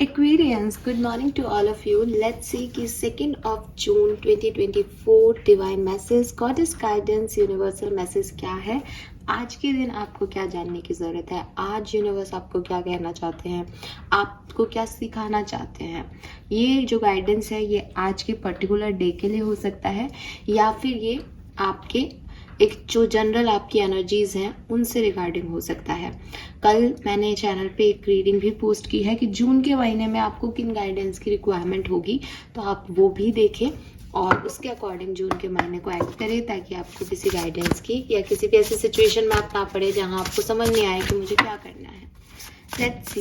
Aquarians, good morning to all of you. Let's see कि 2nd of June 2024 divine message, goddess guidance, universal message क्या है। आज के दिन आपको क्या जानने की ज़रूरत है, आज यूनिवर्स आपको क्या कहना चाहते हैं, आपको क्या सिखाना चाहते हैं। ये जो गाइडेंस है ये आज के पर्टिकुलर डे के लिए हो सकता है या फिर ये आपके एक जो जनरल आपकी एनर्जीज हैं उनसे रिगार्डिंग हो सकता है। कल मैंने चैनल पे एक रीडिंग भी पोस्ट की है कि जून के महीने में आपको किन गाइडेंस की रिक्वायरमेंट होगी, तो आप वो भी देखें और उसके अकॉर्डिंग जून के महीने को एक्ट करें ताकि आपको किसी गाइडेंस की या किसी भी ऐसी सिचुएशन में आप ना पड़े जहां आपको समझ नहीं आए कि मुझे क्या करना है। Let's see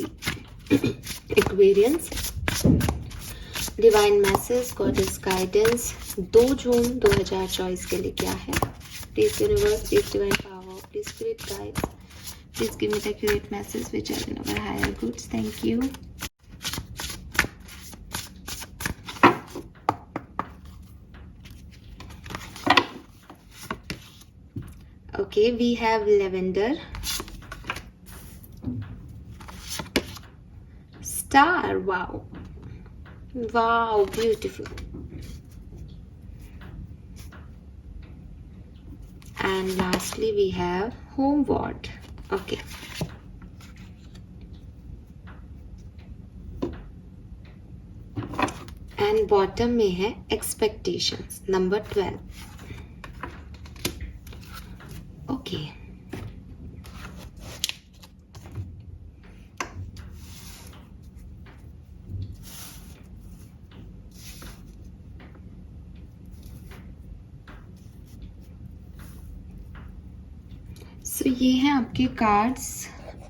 Aquarians, divine message, goddess guidance 2 जून 2024 के लिए क्या है। Please universe, please divine power, please spirit guides, please give me the accurate message which are in our higher goods. Thank you. Okay, we have lavender, star. Wow, wow, beautiful. And lastly we have homeward. Okay, and bottom में है expectations, number 12. Okay, सो ये हैं आपके cards.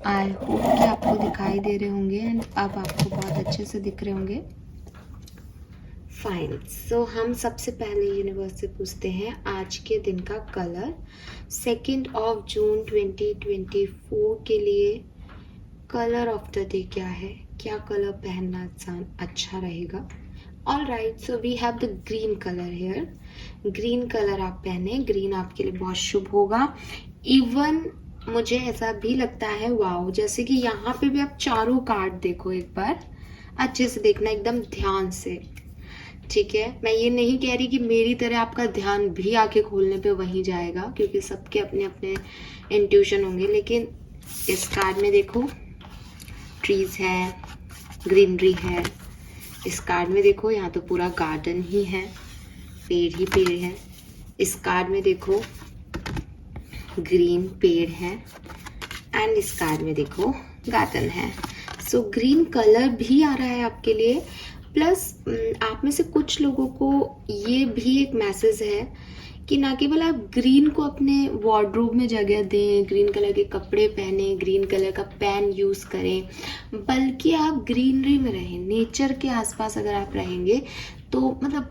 I hope कि आपको दिखाई दे रहे होंगे एंड अब आपको बहुत अच्छे से दिख रहे होंगे। फाइन, सो हम सबसे पहले यूनिवर्स से पूछते हैं आज के दिन का कलर। 2nd of June 2024 के लिए कलर ऑफ द डे क्या है, क्या कलर पहनना अच्छा रहेगा। All right, so we have the green colour here. Green colour आप पहने, ग्रीन आपके लिए बहुत शुभ होगा। इवन मुझे ऐसा भी लगता है, वाओ, जैसे कि यहाँ पे भी आप चारों कार्ड देखो, एक बार अच्छे से देखना, एकदम ध्यान से, ठीक है। मैं ये नहीं कह रही कि मेरी तरह आपका ध्यान भी आंखें खोलने पे वहीं जाएगा, क्योंकि सबके अपने अपने इंट्यूशन होंगे, लेकिन इस कार्ड में देखो ट्रीज है, ग्रीनरी है। इस कार्ड में देखो यहाँ तो पूरा गार्डन ही है, पेड़ ही पेड़ है। इस कार्ड में देखो ग्रीन पेड़ है एंड इस कार्ड में देखो गार्डन है। सो ग्रीन कलर भी आ रहा है आपके लिए। प्लस आप में से कुछ लोगों को ये भी एक मैसेज है कि ना केवल आप ग्रीन को अपने वार्डरोब में जगह दें, ग्रीन कलर के कपड़े पहने, ग्रीन कलर का पेन यूज़ करें, बल्कि आप ग्रीनरी में रहें, नेचर के आसपास अगर आप रहेंगे तो मतलब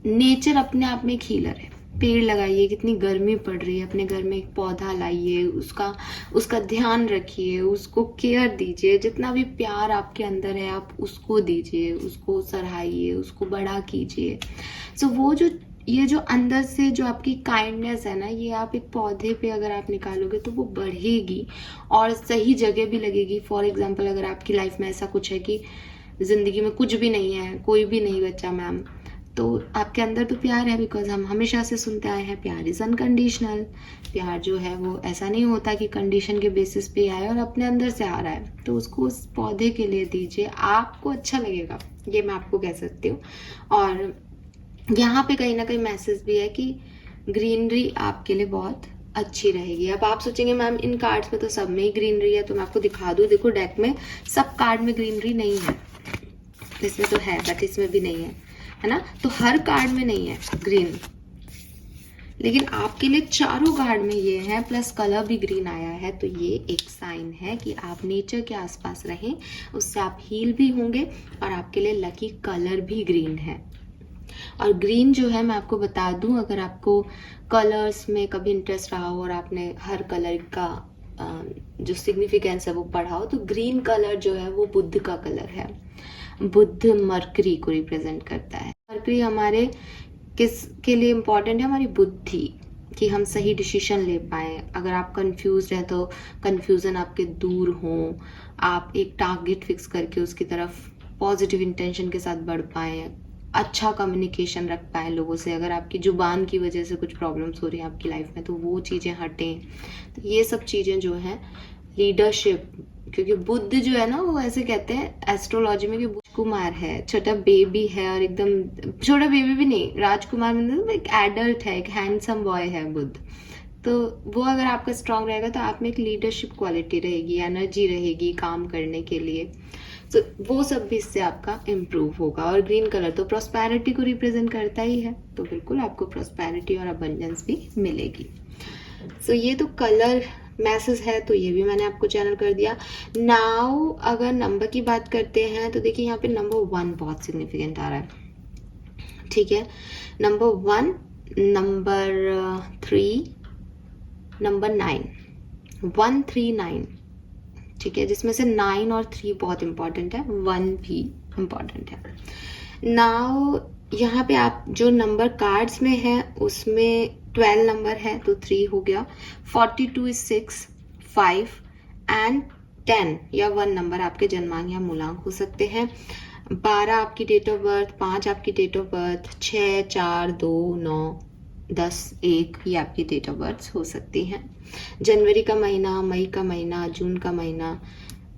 नेचर अपने आप में एक हीलर है। पेड़ लगाइए, कितनी गर्मी पड़ रही है, अपने घर में एक पौधा लाइए, उसका ध्यान रखिए, उसको केयर दीजिए, जितना भी प्यार आपके अंदर है आप उसको दीजिए, उसको सराहिए, उसको बड़ा कीजिए। सो वो जो ये जो अंदर से जो आपकी काइंडनेस है ना, ये आप एक पौधे पे अगर आप निकालोगे तो वो बढ़ेगी और सही जगह भी लगेगी। फॉर एग्जाम्पल, अगर आपकी लाइफ में ऐसा कुछ है कि जिंदगी में कुछ भी नहीं है, कोई भी नहीं बचा मैम, तो आपके अंदर तो प्यार है, बिकॉज हम हमेशा से सुनते आए हैं प्यार इज अनकंडीशनल। प्यार जो है वो ऐसा नहीं होता कि कंडीशन के बेसिस पे आए और अपने अंदर से आ रहा है, तो उसको उस पौधे के लिए दीजिए, आपको अच्छा लगेगा, ये मैं आपको कह सकती हूँ। और यहाँ पे कहीं ना कहीं मैसेज भी है कि ग्रीनरी आपके लिए बहुत अच्छी रहेगी। अब आप सोचेंगे मैम इन कार्ड्स में तो सब में ही ग्रीनरी है, तो मैं आपको दिखा दूँ। देखो डेक में सब कार्ड में ग्रीनरी नहीं है, इसमें तो है बट इसमें भी नहीं है ना। तो हर कार्ड में नहीं है ग्रीन, लेकिन आपके लिए चारों कार्ड में ये है, प्लस कलर भी ग्रीन आया है। तो ये एक साइन है कि आप नेचर के आसपास रहें, उससे आप हील भी होंगे और आपके लिए लकी कलर भी ग्रीन है। और ग्रीन जो है मैं आपको बता दूं, अगर आपको कलर्स में कभी इंटरेस्ट रहा हो और आपने हर कलर का जो सिग्निफिकेंस है वो पढ़ा हो, तो ग्रीन कलर जो है वो बुद्ध का कलर है। बुद्ध मरकरी को रिप्रेजेंट करता है। मरकरी हमारे किस के लिए इम्पोर्टेंट है, हमारी बुद्धि, कि हम सही डिसीजन ले पाए। अगर आप कंफ्यूज हैं तो कंफ्यूजन आपके दूर हो, आप एक टारगेट फिक्स करके उसकी तरफ पॉजिटिव इंटेंशन के साथ बढ़ पाएँ, अच्छा कम्युनिकेशन रख पाएँ लोगों से। अगर आपकी ज़ुबान की वजह से कुछ प्रॉब्लम्स हो रही हैं आपकी लाइफ में तो वो चीज़ें हटें। तो ये सब चीज़ें जो हैं लीडरशिप, क्योंकि बुध जो है ना वो ऐसे कहते हैं एस्ट्रोलॉजी में कि बुध कुमार है, छोटा बेबी है, और एकदम छोटा बेबी भी नहीं, राजकुमार मतलब एक एडल्ट है, एक हैंडसम बॉय है बुध। तो वो अगर आपका स्ट्रांग रहेगा तो आप में एक लीडरशिप क्वालिटी रहेगी, एनर्जी रहेगी काम करने के लिए। तो वो सब भी इससे आपका इम्प्रूव होगा। और ग्रीन कलर तो प्रॉस्पेरिटी को रिप्रेजेंट करता ही है, तो बिल्कुल आपको प्रॉस्पेरिटी और अबंडेंस भी मिलेगी। सो ये तो कलर मैसेज है, तो ये भी मैंने आपको चैनल कर दिया। नाउ अगर नंबर की बात करते हैं तो देखिए यहाँ पे नंबर 1 बहुत सिग्निफिकेंट आ रहा है, ठीक है। नंबर 1, नंबर 3, नंबर 9, 1, 3, 9, ठीक है, जिसमें से 9 और 3 बहुत इंपॉर्टेंट है, 1 भी इंपॉर्टेंट है। नाउ यहाँ पे आप जो नंबर कार्ड्स में है उसमें 12 नंबर है तो 3 हो गया, 42 is 6, 5 एंड 10 या 1 नंबर आपके जन्मांक या मूलांक हो सकते हैं। 12 आपकी डेट ऑफ बर्थ, 5 आपकी डेट ऑफ बर्थ, 6, 4, 2, 9, 10, 1 ये आपकी डेट ऑफ बर्थ हो सकती हैं। जनवरी का महीना, मई का महीना, जून का महीना,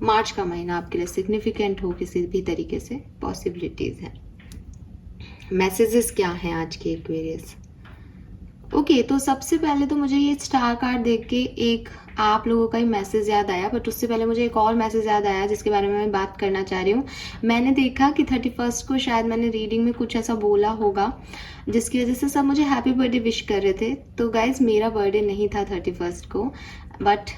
मार्च का महीना आपके लिए सिग्निफिकेंट हो किसी भी तरीके से, पॉसिबिलिटीज हैं। मैसेजेस क्या हैं आज के एक्वेरियस? ओके, तो सबसे पहले तो मुझे ये स्टार कार्ड देख के एक आप लोगों का ही मैसेज याद आया, बट उससे पहले मुझे एक और मैसेज याद आया जिसके बारे में मैं बात करना चाह रही हूँ। मैंने देखा कि 31 को शायद मैंने रीडिंग में कुछ ऐसा बोला होगा जिसकी वजह से सब मुझे हैप्पी बर्थडे विश कर रहे थे। तो गाइज मेरा बर्थडे नहीं था 31 को, बट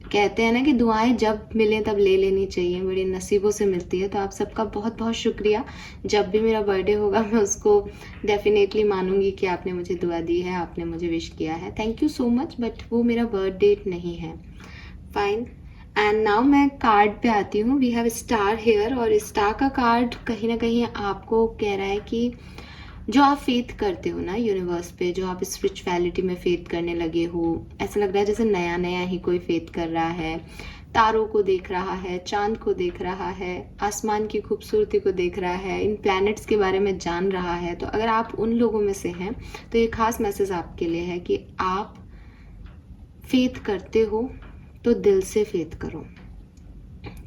कहते हैं ना कि दुआएं जब मिले तब ले लेनी चाहिए, बड़ी नसीबों से मिलती है। तो आप सबका बहुत बहुत शुक्रिया। जब भी मेरा बर्थडे होगा मैं उसको डेफिनेटली मानूंगी कि आपने मुझे दुआ दी है, आपने मुझे विश किया है, thank you so much. But वो मेरा बर्थ डेट नहीं है, फाइन। एंड नाउ मैं कार्ड पे आती हूँ। वी हैव स्टार हेयर, और स्टार का कार्ड कहीं ना कहीं आपको कह रहा है कि जो आप फेथ करते हो ना यूनिवर्स पे, जो आप स्पिरिचुअलिटी में फेथ करने लगे हो, ऐसा लग रहा है जैसे नया नया ही कोई फेथ कर रहा है, तारों को देख रहा है, चांद को देख रहा है, आसमान की खूबसूरती को देख रहा है, इन प्लैनेट्स के बारे में जान रहा है। तो अगर आप उन लोगों में से हैं तो ये खास मैसेज आपके लिए है कि आप फेथ करते हो तो दिल से फेथ करो,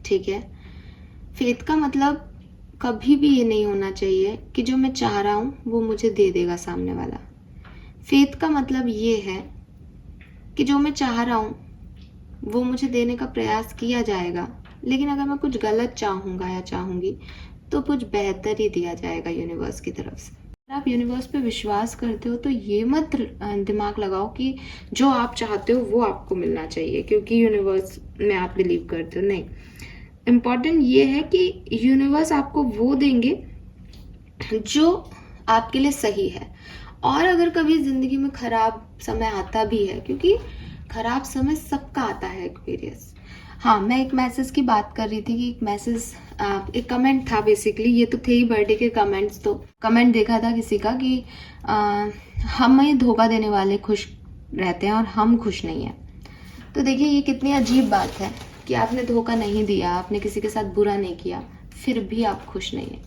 ठीक है। फेथ का मतलब कभी भी ये नहीं होना चाहिए कि जो मैं चाह रहा हूँ वो मुझे दे देगा सामने वाला। फेथ का मतलब ये है कि जो मैं चाह रहा हूँ वो मुझे देने का प्रयास किया जाएगा, लेकिन अगर मैं कुछ गलत चाहूँगा या चाहूँगी तो कुछ बेहतर ही दिया जाएगा यूनिवर्स की तरफ से। अगर आप यूनिवर्स पे विश्वास करते हो तो ये मत दिमाग लगाओ कि जो आप चाहते हो वो आपको मिलना चाहिए क्योंकि यूनिवर्स में आप बिलीव करते हो। नहीं, इम्पॉर्टेंट ये है कि यूनिवर्स आपको वो देंगे जो आपके लिए सही है। और अगर कभी ज़िंदगी में ख़राब समय आता भी है, क्योंकि ख़राब समय सबका आता है एक्वेरियस। हाँ, मैं एक मैसेज की बात कर रही थी कि एक मैसेज एक कमेंट था, बेसिकली ये तो थे ही बर्थडे के कमेंट्स। तो कमेंट देखा था किसी का कि हमें धोखा देने वाले खुश रहते हैं और हम खुश नहीं हैं। तो देखिए ये कितनी अजीब बात है कि आपने धोखा नहीं दिया, आपने किसी के साथ बुरा नहीं किया, फिर भी आप खुश नहीं हैं।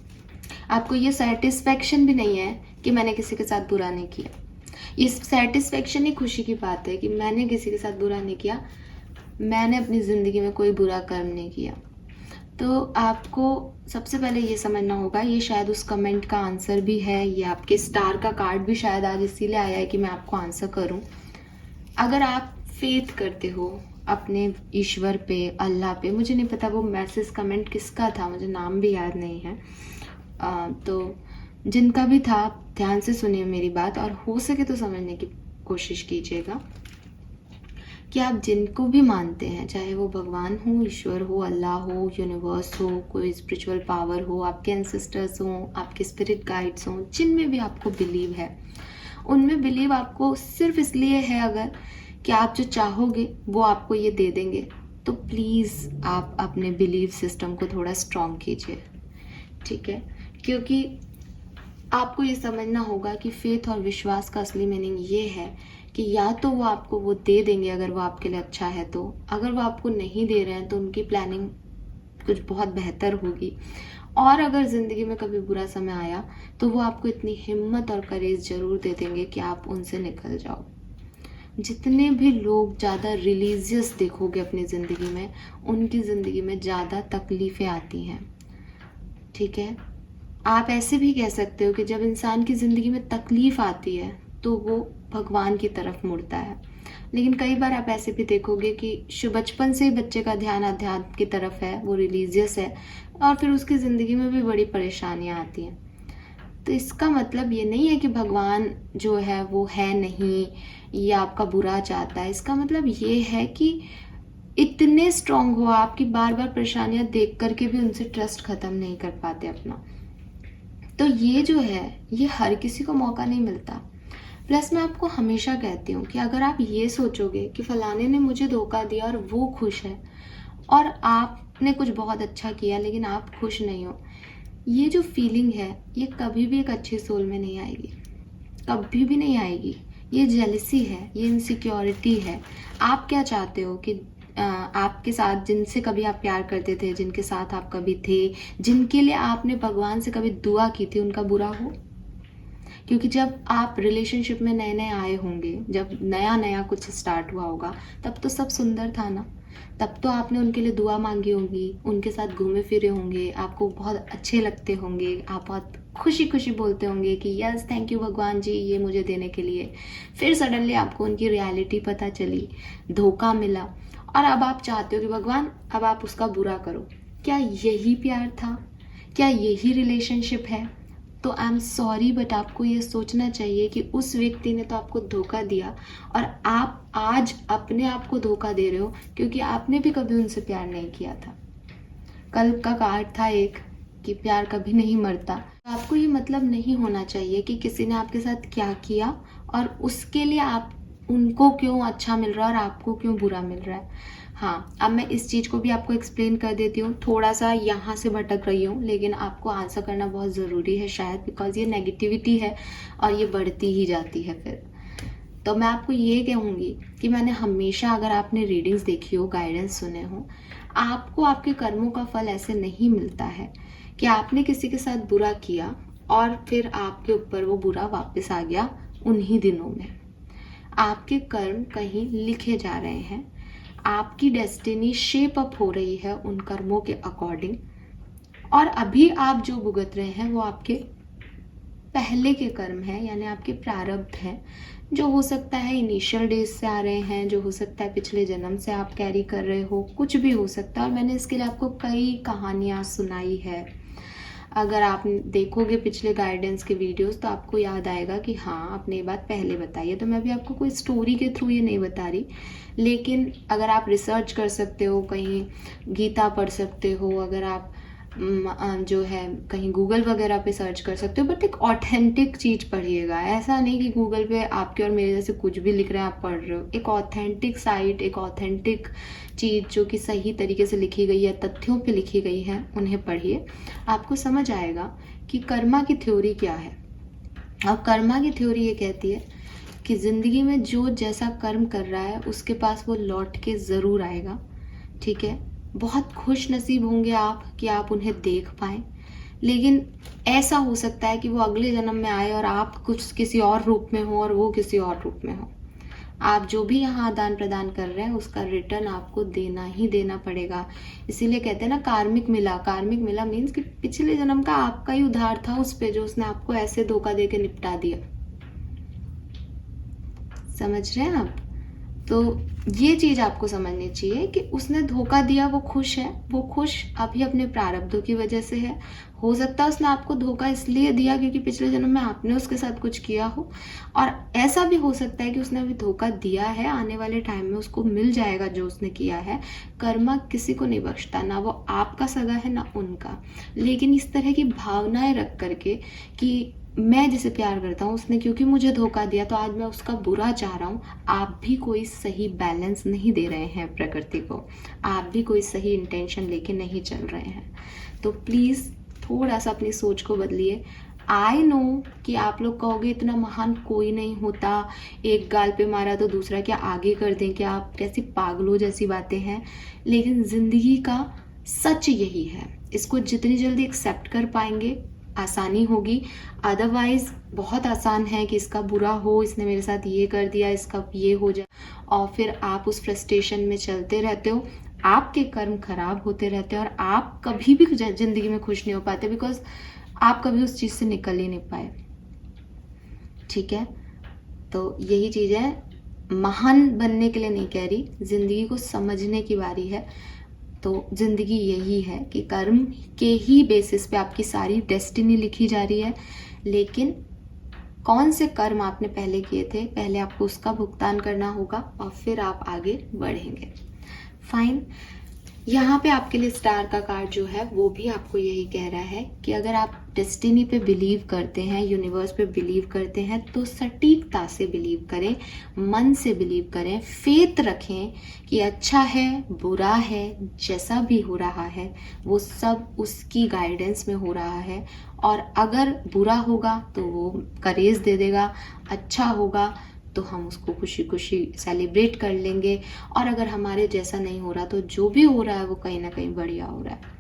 आपको ये सेटिस्फेक्शन भी नहीं है कि मैंने किसी के साथ बुरा नहीं किया। ये सेटिस्फेक्शन ही खुशी की बात है कि मैंने किसी के साथ बुरा नहीं किया, मैंने अपनी ज़िंदगी में कोई बुरा कर्म नहीं किया। तो आपको सबसे पहले ये समझना होगा, ये शायद उस कमेंट का आंसर भी है, ये आपके स्टार का कार्ड भी शायद आज इसीलिए आया है कि मैं आपको आंसर करूं। अगर आप फेथ करते हो अपने ईश्वर पे, अल्लाह पे, मुझे नहीं पता वो मैसेज कमेंट किसका था, मुझे नाम भी याद नहीं है, तो जिनका भी था ध्यान से सुनिए मेरी बात और हो सके तो समझने की कोशिश कीजिएगा कि आप जिनको भी मानते हैं, चाहे वो भगवान हो, ईश्वर हो, अल्लाह हो, यूनिवर्स हो, कोई स्पिरिचुअल पावर हो, आपके एंसेस्टर्स हों, आपके स्पिरिट गाइड्स हों, जिनमें भी आपको बिलीव है, उनमें बिलीव आपको सिर्फ इसलिए है अगर कि आप जो चाहोगे वो आपको ये दे देंगे, तो प्लीज़ आप अपने बिलीव सिस्टम को थोड़ा स्ट्रॉन्ग कीजिए, ठीक है। क्योंकि आपको ये समझना होगा कि फेथ और विश्वास का असली मीनिंग ये है कि या तो वो आपको वो दे देंगे अगर वो आपके लिए अच्छा है, तो अगर वो आपको नहीं दे रहे हैं तो उनकी प्लानिंग कुछ बहुत बेहतर होगी और अगर ज़िंदगी में कभी बुरा समय आया तो वो आपको इतनी हिम्मत और करेज ज़रूर दे देंगे कि आप उनसे निकल जाओ। जितने भी लोग ज़्यादा रिलीजियस देखोगे अपनी ज़िंदगी में, उनकी ज़िंदगी में ज़्यादा तकलीफ़ें आती हैं, ठीक है। आप ऐसे भी कह सकते हो कि जब इंसान की ज़िंदगी में तकलीफ़ आती है तो वो भगवान की तरफ मुड़ता है। लेकिन कई बार आप ऐसे भी देखोगे कि बचपन से ही बच्चे का ध्यान अध्यात्म की तरफ है, वो रिलीजियस है, और फिर उसकी ज़िंदगी में भी बड़ी परेशानियाँ आती हैं। तो इसका मतलब ये नहीं है कि भगवान जो है वो है नहीं या आपका बुरा चाहता है। इसका मतलब ये है कि इतने स्ट्रांग हो आप कि बार बार परेशानियां देख करके भी उनसे ट्रस्ट खत्म नहीं कर पाते अपना। तो ये जो है, ये हर किसी को मौका नहीं मिलता। प्लस मैं आपको हमेशा कहती हूँ कि अगर आप ये सोचोगे कि फलाने ने मुझे धोखा दिया और वो खुश है, और आपने कुछ बहुत अच्छा किया लेकिन आप खुश नहीं हो, ये जो फीलिंग है ये कभी भी एक अच्छी सोल में नहीं आएगी, कभी भी नहीं आएगी। ये जेलसी है, ये इनसिक्योरिटी है। आप क्या चाहते हो कि आपके साथ जिनसे कभी आप प्यार करते थे, जिनके साथ आप कभी थे, जिनके लिए आपने भगवान से कभी दुआ की थी, उनका बुरा हो? क्योंकि जब आप रिलेशनशिप में नए नए आए होंगे, जब नया नया कुछ स्टार्ट हुआ होगा, तब तो सब सुंदर था ना। तब तो आपने उनके लिए दुआ मांगी होगी, उनके साथ घूमे फिरे होंगे, आपको बहुत अच्छे लगते होंगे, आप बहुत खुशी खुशी बोलते होंगे कि यस थैंक यू भगवान जी ये मुझे देने के लिए। फिर सडनली आपको उनकी रियलिटी पता चली, धोखा मिला, और अब आप चाहते हो कि भगवान अब आप उसका बुरा करो। क्या यही प्यार था? क्या यही रिलेशनशिप है? तो आई एम सॉरी, बट आपको ये सोचना चाहिए कि उस व्यक्ति ने तो आपको धोखा दिया, और आप आज अपने आप को धोखा दे रहे हो क्योंकि आपने भी कभी उनसे प्यार नहीं किया था। कल का कार्ड था एक कि प्यार कभी नहीं मरता। आपको ये मतलब नहीं होना चाहिए कि किसी ने आपके साथ क्या किया और उसके लिए आप उनको क्यों अच्छा मिल रहा है और आपको क्यों बुरा मिल रहा है। हाँ, अब मैं इस चीज़ को भी आपको एक्सप्लेन कर देती हूँ। थोड़ा सा यहाँ से भटक रही हूँ, लेकिन आपको आंसर करना बहुत ज़रूरी है शायद, बिकॉज ये नेगेटिविटी है और ये बढ़ती ही जाती है फिर। तो मैं आपको ये कहूँगी कि मैंने हमेशा, अगर आपने रीडिंग्स देखी हो, गाइडेंस सुने हो, आपको आपके कर्मों का फल ऐसे नहीं मिलता है कि आपने किसी के साथ बुरा किया और फिर आपके ऊपर वो बुरा वापस आ गया उन्हीं दिनों में। आपके कर्म कहीं लिखे जा रहे हैं, आपकी डेस्टिनी शेप अप हो रही है उन कर्मों के अकॉर्डिंग, और अभी आप जो भुगत रहे हैं वो आपके पहले के कर्म है, यानी आपके प्रारब्ध हैं, जो हो सकता है इनिशियल डेज से आ रहे हैं, जो हो सकता है पिछले जन्म से आप कैरी कर रहे हो, कुछ भी हो सकता है। और मैंने इसके लिए आपको कई कहानियाँ सुनाई है। अगर आप देखोगे पिछले गाइडेंस के वीडियोस तो आपको याद आएगा कि हाँ आपने ये बात पहले बताई है। तो मैं भी आपको कोई स्टोरी के थ्रू ये नहीं बता रही, लेकिन अगर आप रिसर्च कर सकते हो, कहीं गीता पढ़ सकते हो, अगर आप जो है कहीं गूगल वगैरह पे सर्च कर सकते हो, बट एक ऑथेंटिक चीज़ पढ़िएगा। ऐसा नहीं कि गूगल पे आपके और मेरे जैसे कुछ भी लिख रहे हैं आप पढ़ रहे हो। एक ऑथेंटिक साइट, एक ऑथेंटिक चीज़ जो कि सही तरीके से लिखी गई है, तथ्यों पे लिखी गई है, उन्हें पढ़िए। आपको समझ आएगा कि कर्मा की थ्योरी क्या है। और कर्मा की थ्योरी ये कहती है कि ज़िंदगी में जो जैसा कर्म कर रहा है उसके पास वो लौट के ज़रूर आएगा, ठीक है। बहुत खुश नसीब होंगे आप कि आप उन्हें देख पाएँ, लेकिन ऐसा हो सकता है कि वो अगले जन्म में आए और आप कुछ किसी और रूप में हो और वो किसी और रूप में हो। आप जो भी यहाँ आदान प्रदान कर रहे हैं उसका रिटर्न आपको देना ही देना पड़ेगा। इसीलिए कहते हैं ना कार्मिक मिला। कार्मिक मिला मीन्स कि पिछले जन्म का आपका ही उधार था उस पे, जो उसने आपको ऐसे धोखा दे के निपटा दिया। समझ रहे हैं आप? तो ये चीज़ आपको समझनी चाहिए कि उसने धोखा दिया, वो खुश है, वो खुश अभी अपने प्रारब्धों की वजह से है। हो सकता है उसने आपको धोखा इसलिए दिया क्योंकि पिछले जन्म में आपने उसके साथ कुछ किया हो, और ऐसा भी हो सकता है कि उसने अभी धोखा दिया है, आने वाले टाइम में उसको मिल जाएगा जो उसने किया है। कर्मा किसी को नहीं बख्शता, ना वो आपका सगा है ना उनका। लेकिन इस तरह की भावनाएं रख करके कि मैं जिसे प्यार करता हूँ उसने क्योंकि मुझे धोखा दिया तो आज मैं उसका बुरा चाह रहा हूँ, आप भी कोई सही बैलेंस नहीं दे रहे हैं प्रकृति को, आप भी कोई सही इंटेंशन लेके नहीं चल रहे हैं। तो प्लीज़ थोड़ा सा अपनी सोच को बदलिए। आई नो कि आप लोग कहोगे इतना महान कोई नहीं होता, एक गाल पे मारा तो दूसरा क्या आगे कर दें, क्या आप कैसी पागलों जैसी बातें हैं, लेकिन ज़िंदगी का सच यही है इसको जितनी जल्दी एक्सेप्ट कर पाएंगे आसानी होगी। अदरवाइज बहुत आसान है कि इसका बुरा हो, इसने मेरे साथ ये कर दिया, इसका ये हो जाए, और फिर आप उस फ्रस्ट्रेशन में चलते रहते हो, आपके कर्म खराब होते रहते हैं और आप कभी भी जिंदगी में खुश नहीं हो पाते, बिकॉज आप कभी उस चीज से निकल ही नहीं पाए। ठीक है, तो यही चीज है। महान बनने के लिए नहीं कह रही, जिंदगी को समझने की बारी है। तो जिंदगी यही है कि कर्म के ही बेसिस पे आपकी सारी डेस्टिनी लिखी जा रही है, लेकिन कौन से कर्म आपने पहले किए थे, पहले आपको उसका भुगतान करना होगा और फिर आप आगे बढ़ेंगे। फाइन। यहाँ पे आपके लिए स्टार का कार्ड जो है वो भी आपको यही कह रहा है कि अगर आप डेस्टिनी पे बिलीव करते हैं, यूनिवर्स पे बिलीव करते हैं, तो सटीकता से बिलीव करें, मन से बिलीव करें, फेथ रखें कि अच्छा है बुरा है जैसा भी हो रहा है वो सब उसकी गाइडेंस में हो रहा है। और अगर बुरा होगा तो वो करेज दे देगा, अच्छा होगा तो हम उसको खुशी खुशी सेलिब्रेट कर लेंगे, और अगर हमारे जैसा नहीं हो रहा तो जो भी हो रहा है वो कहीं ना कहीं बढ़िया हो रहा है।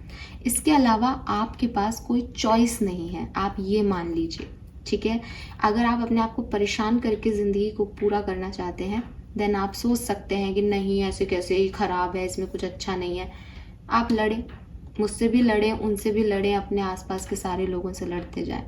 इसके अलावा आपके पास कोई चॉइस नहीं है, आप ये मान लीजिए। ठीक है, अगर आप अपने आप को परेशान करके ज़िंदगी को पूरा करना चाहते हैं, देन आप सोच सकते हैं कि नहीं ऐसे कैसे, ही खराब है, इसमें कुछ अच्छा नहीं है। आप लड़ें, मुझसे भी लड़ें, उनसे भी लड़ें, अपने आसपास के सारे लोगों से लड़ते जाएं।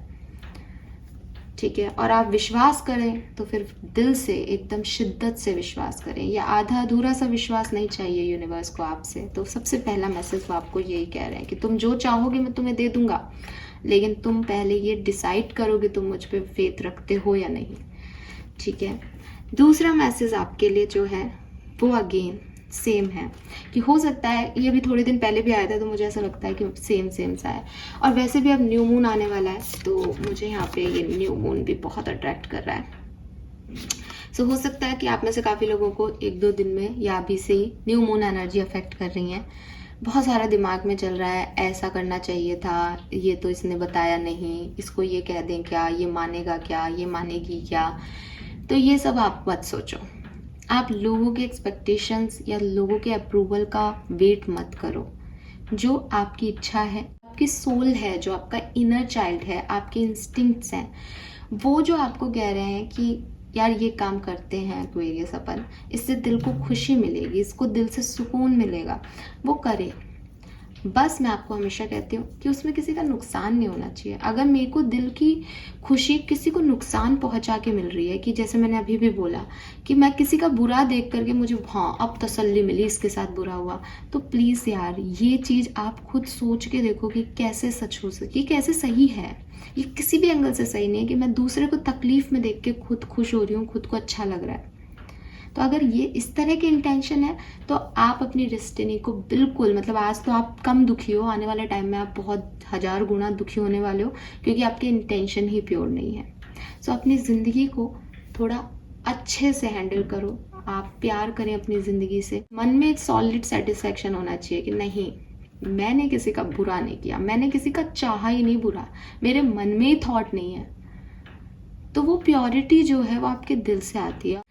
ठीक है, और आप विश्वास करें तो फिर दिल से एकदम शिद्दत से विश्वास करें। या आधा अधूरा सा विश्वास नहीं चाहिए यूनिवर्स को आपसे। तो सबसे पहला मैसेज वो आपको यही कह रहे हैं कि तुम जो चाहोगे मैं तुम्हें दे दूंगा, लेकिन तुम पहले ये डिसाइड करोगे तुम मुझ पे फेथ रखते हो या नहीं। ठीक है, दूसरा मैसेज आपके लिए जो है वो अगेन सेम है कि हो सकता है ये भी थोड़े दिन पहले भी आया था, तो मुझे ऐसा लगता है कि सेम सा है। और वैसे भी अब न्यू मून आने वाला है, तो मुझे यहाँ पे ये न्यू मून भी बहुत अट्रैक्ट कर रहा है। सो हो सकता है कि आप में से काफ़ी लोगों को 1-2 दिन में या अभी से ही न्यू मून एनर्जी अफेक्ट कर रही है। बहुत सारा दिमाग में चल रहा है, ऐसा करना चाहिए था, ये तो इसने बताया नहीं, इसको ये कह दें क्या, ये मानेगा क्या, ये मानेगी क्या। तो ये सब आप मत सोचो। आप लोगों के एक्सपेक्टेशंस या लोगों के अप्रूवल का वेट मत करो। जो आपकी इच्छा है, आपकी सोल है, जो आपका इनर चाइल्ड है, आपके इंस्टिंक्ट्स हैं, वो जो आपको कह रहे हैं कि यार ये काम करते हैं एक्वेरियस अपन, इससे दिल को खुशी मिलेगी, इसको दिल से सुकून मिलेगा, वो करे। बस मैं आपको हमेशा कहती हूँ कि उसमें किसी का नुकसान नहीं होना चाहिए। अगर मेरे को दिल की खुशी किसी को नुकसान पहुंचा के मिल रही है, कि जैसे मैंने अभी भी बोला कि मैं किसी का बुरा देख करके मुझे हाँ अब तसल्ली मिली, इसके साथ बुरा हुआ, तो प्लीज़ यार ये चीज़ आप खुद सोच के देखो कि कैसे सच हो सके, कैसे सही है। ये किसी भी एंगल से सही नहीं है कि मैं दूसरे को तकलीफ में देख के खुद खुश हो रही हूँ, खुद को अच्छा लग रहा है। तो अगर ये इस तरह के इंटेंशन है तो आप अपनी डेस्टिनी को बिल्कुल, मतलब आज तो आप कम दुखी हो, आने वाले टाइम में आप बहुत 1000 गुना दुखी होने वाले हो, क्योंकि आपके इंटेंशन ही प्योर नहीं है। सो अपनी ज़िंदगी को थोड़ा अच्छे से हैंडल करो, आप प्यार करें अपनी ज़िंदगी से। मन में एक सॉलिड सेटिस्फैक्शन होना चाहिए कि नहीं मैंने किसी का बुरा नहीं किया, मैंने किसी का चाहा ही नहीं बुरा, मेरे मन में ही थॉट नहीं है। तो वो प्योरिटी जो है वो आपके दिल से आती है।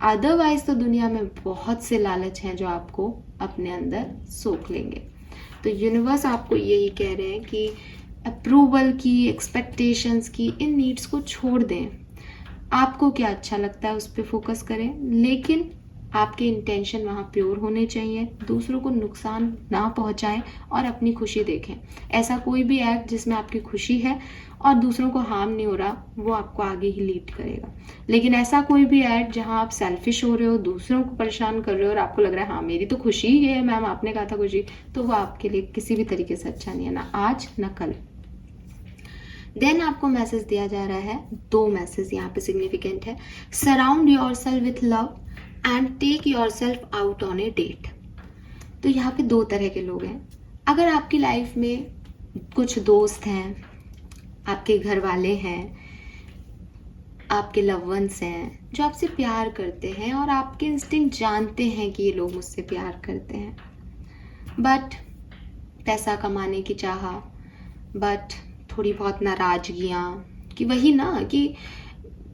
अदरवाइज तो दुनिया में बहुत से लालच हैं जो आपको अपने अंदर सोख लेंगे। तो यूनिवर्स आपको यही कह रहे हैं कि अप्रूवल की, एक्सपेक्टेशंस की, इन नीड्स को छोड़ दें। आपको क्या अच्छा लगता है उस पर फोकस करें, लेकिन आपके इंटेंशन वहाँ प्योर होने चाहिए, दूसरों को नुकसान ना पहुँचाएं और अपनी खुशी देखें। ऐसा कोई भी एक्ट जिसमें आपकी खुशी है और दूसरों को हार्म नहीं हो रहा, वो आपको आगे ही लीड करेगा। लेकिन ऐसा कोई भी एक्ट जहाँ आप सेल्फिश हो रहे हो, दूसरों को परेशान कर रहे हो और आपको लग रहा है हाँ मेरी तो खुशी ही है, मैम आपने कहा था खुशी, तो वो आपके लिए किसी भी तरीके से अच्छा नहीं है, ना आज ना कल। देन आपको मैसेज दिया जा रहा है, 2 मैसेज यहाँ पे सिग्निफिकेंट है। Surround yourself with love and take yourself out on a date. तो यहाँ पे 2 तरह के लोग हैं। अगर आपकी लाइफ में कुछ दोस्त हैं, आपके घर वाले हैं, आपके लव वंस हैं जो आपसे प्यार करते हैं और आपके इंस्टिंक्ट जानते हैं कि ये लोग मुझसे प्यार करते हैं, बट पैसा कमाने की चाह, बट थोड़ी बहुत नाराजगियाँ, कि वही ना कि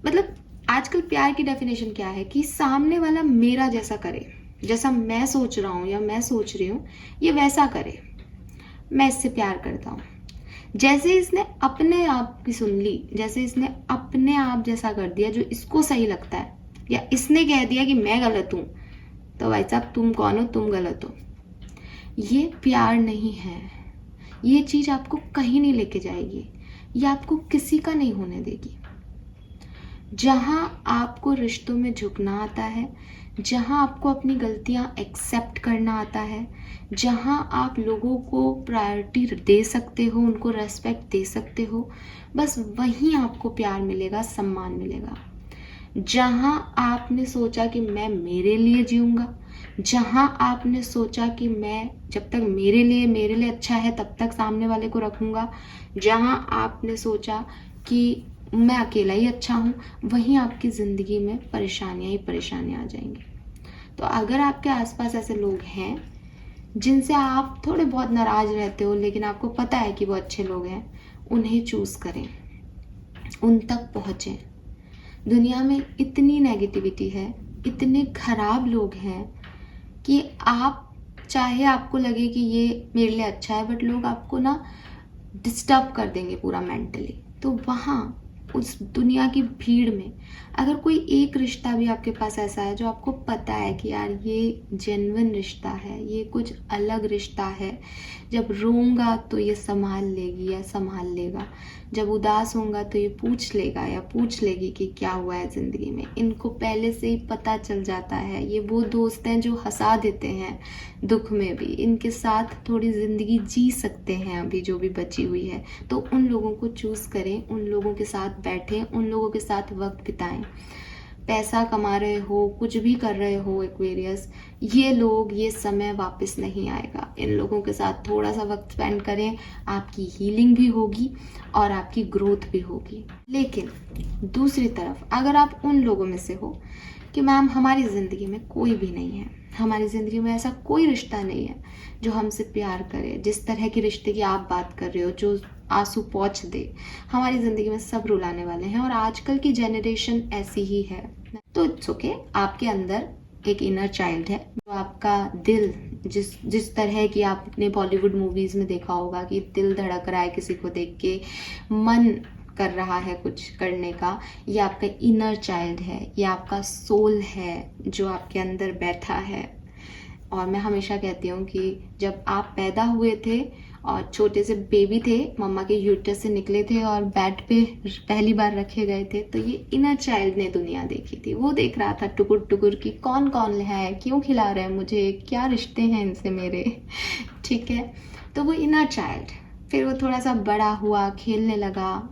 मतलब आजकल प्यार की डेफिनेशन क्या है कि सामने वाला मेरा जैसा करे, जैसा मैं सोच रहा हूँ या मैं सोच रही हूँ ये वैसा करे। मैं इससे प्यार करता हूँ। जैसे इसने अपने आप की सुन ली, जैसे इसने अपने आप जैसा कर दिया जो इसको सही लगता है, या इसने कह दिया कि मैं गलत हूँ, तो भाई साहब तुम कौन हो, तुम गलत हो। ये प्यार नहीं है। ये चीज़ आपको कहीं नहीं लेके जाएगी, ये आपको किसी का नहीं होने देगी। जहाँ आपको रिश्तों में झुकना आता है, जहाँ आपको अपनी गलतियाँ एक्सेप्ट करना आता है, जहाँ आप लोगों को प्रायोरिटी दे सकते हो, उनको रेस्पेक्ट दे सकते हो, बस वहीं आपको प्यार मिलेगा, सम्मान मिलेगा। जहाँ आपने सोचा कि मैं मेरे लिए जीऊँगा, जहाँ आपने सोचा कि मैं जब तक मेरे लिए अच्छा है तब तक सामने वाले को रखूँगा, जहाँ आपने सोचा कि मैं अकेला ही अच्छा हूँ, वहीं आपकी ज़िंदगी में परेशानियाँ ही परेशानियाँ आ जाएंगी। तो अगर आपके आसपास ऐसे लोग हैं जिनसे आप थोड़े बहुत नाराज़ रहते हो, लेकिन आपको पता है कि वो अच्छे लोग हैं, उन्हें चूज़ करें, उन तक पहुँचें। दुनिया में इतनी नेगेटिविटी है, इतने खराब लोग हैं कि आप चाहे आपको लगे कि ये मेरे लिए अच्छा है, बट लोग आपको ना डिस्टर्ब कर देंगे पूरा मेंटली। तो वहाँ उस दुनिया की भीड़ में अगर कोई एक रिश्ता भी आपके पास ऐसा है जो आपको पता है कि यार ये जेन्युइन रिश्ता है, ये कुछ अलग रिश्ता है, जब रोऊंगा तो ये संभाल लेगी या संभाल लेगा, जब उदास होऊंगा तो ये पूछ लेगा या पूछ लेगी कि क्या हुआ है ज़िंदगी में, इनको पहले से ही पता चल जाता है, ये वो दोस्त हैं जो हंसा देते हैं दुख में भी, इनके साथ थोड़ी ज़िंदगी जी सकते हैं अभी जो भी बची हुई है, तो उन लोगों को चूज़ करें, उन लोगों के साथ बैठें, उन लोगों के साथ वक्त बिताएं। पैसा कमा रहे हो, कुछ भी कर रहे हो एक्वेरियस, ये लोग, ये समय वापस नहीं आएगा। इन लोगों के साथ थोड़ा सा वक्त स्पेंड करें, आपकी हीलिंग भी होगी और आपकी ग्रोथ भी होगी। लेकिन दूसरी तरफ अगर आप उन लोगों में से हो कि मैम हमारी ज़िंदगी में कोई भी नहीं है, हमारी ज़िंदगी में ऐसा कोई रिश्ता नहीं है जो हमसे प्यार करे, जिस तरह के रिश्ते की आप बात कर रहे हो, जो आंसू पोंछ दे, हमारी ज़िंदगी में सब रुलाने वाले हैं और आजकल की जनरेशन ऐसी ही है, तो इट्स ओके। आपके अंदर एक इनर चाइल्ड है, जो आपका दिल जिस तरह की आपने बॉलीवुड मूवीज़ में देखा होगा कि दिल धड़क रहा है किसी को देख के, मन कर रहा है कुछ करने का, ये आपका इनर चाइल्ड है, ये आपका सोल है जो आपके अंदर बैठा है। और मैं हमेशा कहती हूँ कि जब आप पैदा हुए थे और छोटे से बेबी थे, मम्मा के यूट्रस से निकले थे और बेड पे पहली बार रखे गए थे, तो ये इनर चाइल्ड ने दुनिया देखी थी। वो देख रहा था टुकुर टुकुर की कौन कौन है, क्यों खिला रहे हैं मुझे, क्या रिश्ते हैं इनसे मेरे, ठीक है। तो वो इनर चाइल्ड, फिर वो थोड़ा सा बड़ा हुआ, खेलने लगा,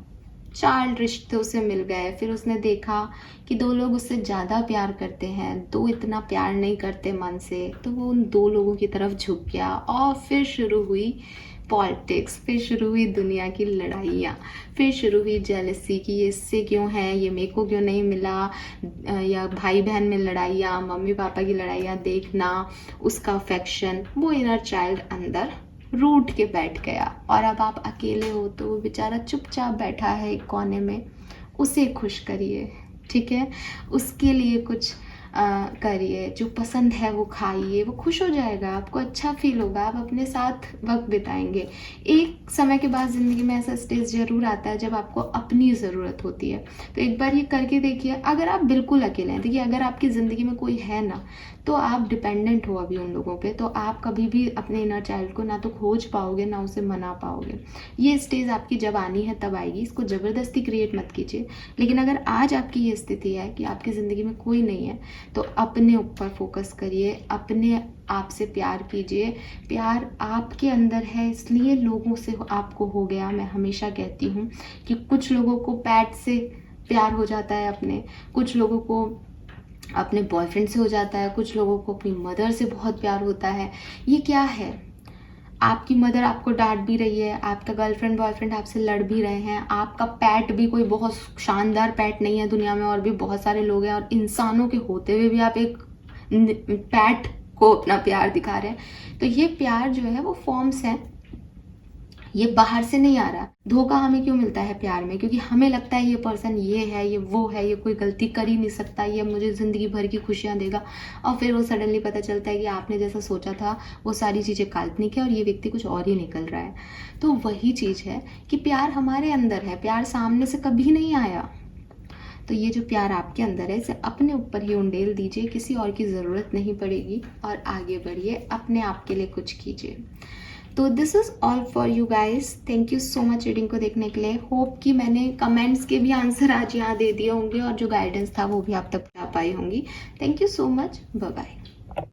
4 रिश्तों से मिल गए, फिर उसने देखा कि 2 लोग उससे ज़्यादा प्यार करते हैं, 2 इतना प्यार नहीं करते मन से, तो वो उन 2 लोगों की तरफ झुक गया और फिर शुरू हुई पॉलिटिक्स, फिर शुरू हुई दुनिया की लड़ाइयाँ, फिर शुरू हुई जेलसी कि ये इससे क्यों है, ये मेरे को क्यों नहीं मिला, या भाई बहन में लड़ाइयाँ, मम्मी पापा की लड़ाइयाँ देखना, उसका अफेक्शन, वो इनर चाइल्ड अंदर रूठ के बैठ गया। और अब आप अकेले हो तो वो बेचारा चुपचाप बैठा है एक कोने में, उसे खुश करिए, ठीक है, उसके लिए कुछ करिए, जो पसंद है वो खाइए, वो खुश हो जाएगा, आपको अच्छा फील होगा, आप अपने साथ वक्त बिताएंगे। एक समय के बाद ज़िंदगी में ऐसा स्टेज ज़रूर आता है जब आपको अपनी ज़रूरत होती है, तो एक बार ये करके देखिए। अगर आप बिल्कुल अकेले हैं, देखिए अगर आपकी ज़िंदगी में कोई है ना, तो आप डिपेंडेंट हो अभी उन लोगों पे, तो आप कभी भी अपने इनर चाइल्ड को ना तो खोज पाओगे ना उसे मना पाओगे। ये स्टेज आपकी जब आनी है तब आएगी, इसको ज़बरदस्ती क्रिएट मत कीजिए। लेकिन अगर आज आपकी ये स्थिति है कि आपकी ज़िंदगी में कोई नहीं है, तो अपने ऊपर फोकस करिए, अपने आप से प्यार कीजिए। प्यार आपके अंदर है, इसलिए लोगों से आपको हो गया। मैं हमेशा कहती हूँ कि कुछ लोगों को पैट से प्यार हो जाता है अपने, कुछ लोगों को अपने बॉयफ्रेंड से हो जाता है, कुछ लोगों को अपनी मदर से बहुत प्यार होता है। ये क्या है, आपकी मदर आपको डांट भी रही है, आपका गर्लफ्रेंड बॉयफ्रेंड आपसे लड़ भी रहे हैं, आपका पैट भी कोई बहुत शानदार पैट नहीं है, दुनिया में और भी बहुत सारे लोग हैं, और इंसानों के होते हुए भी आप एक पैट को अपना प्यार दिखा रहे हैं। तो ये प्यार जो है वो फॉर्म्स हैं, ये बाहर से नहीं आ रहा। धोखा हमें क्यों मिलता है प्यार में? क्योंकि हमें लगता है ये पर्सन ये है, ये वो है, ये कोई गलती कर ही नहीं सकता, ये मुझे ज़िंदगी भर की खुशियाँ देगा। और फिर वो सडनली पता चलता है कि आपने जैसा सोचा था वो सारी चीज़ें काल्पनिक है और ये व्यक्ति कुछ और ही निकल रहा है। तो वही चीज़ है कि प्यार हमारे अंदर है, प्यार सामने से कभी नहीं आया। तो ये जो प्यार आपके अंदर है इसे अपने ऊपर ही उंडेल दीजिए, किसी और की ज़रूरत नहीं पड़ेगी, और आगे बढ़िए, अपने आप के लिए कुछ कीजिए। तो this is all for you guys. Thank you so much reading को देखने के लिए। होप कि मैंने कमेंट्स के भी आंसर आज यहाँ दे दिए होंगे और जो गाइडेंस था वो भी आप तक आ पाई होंगी। Thank you so much. Bye bye.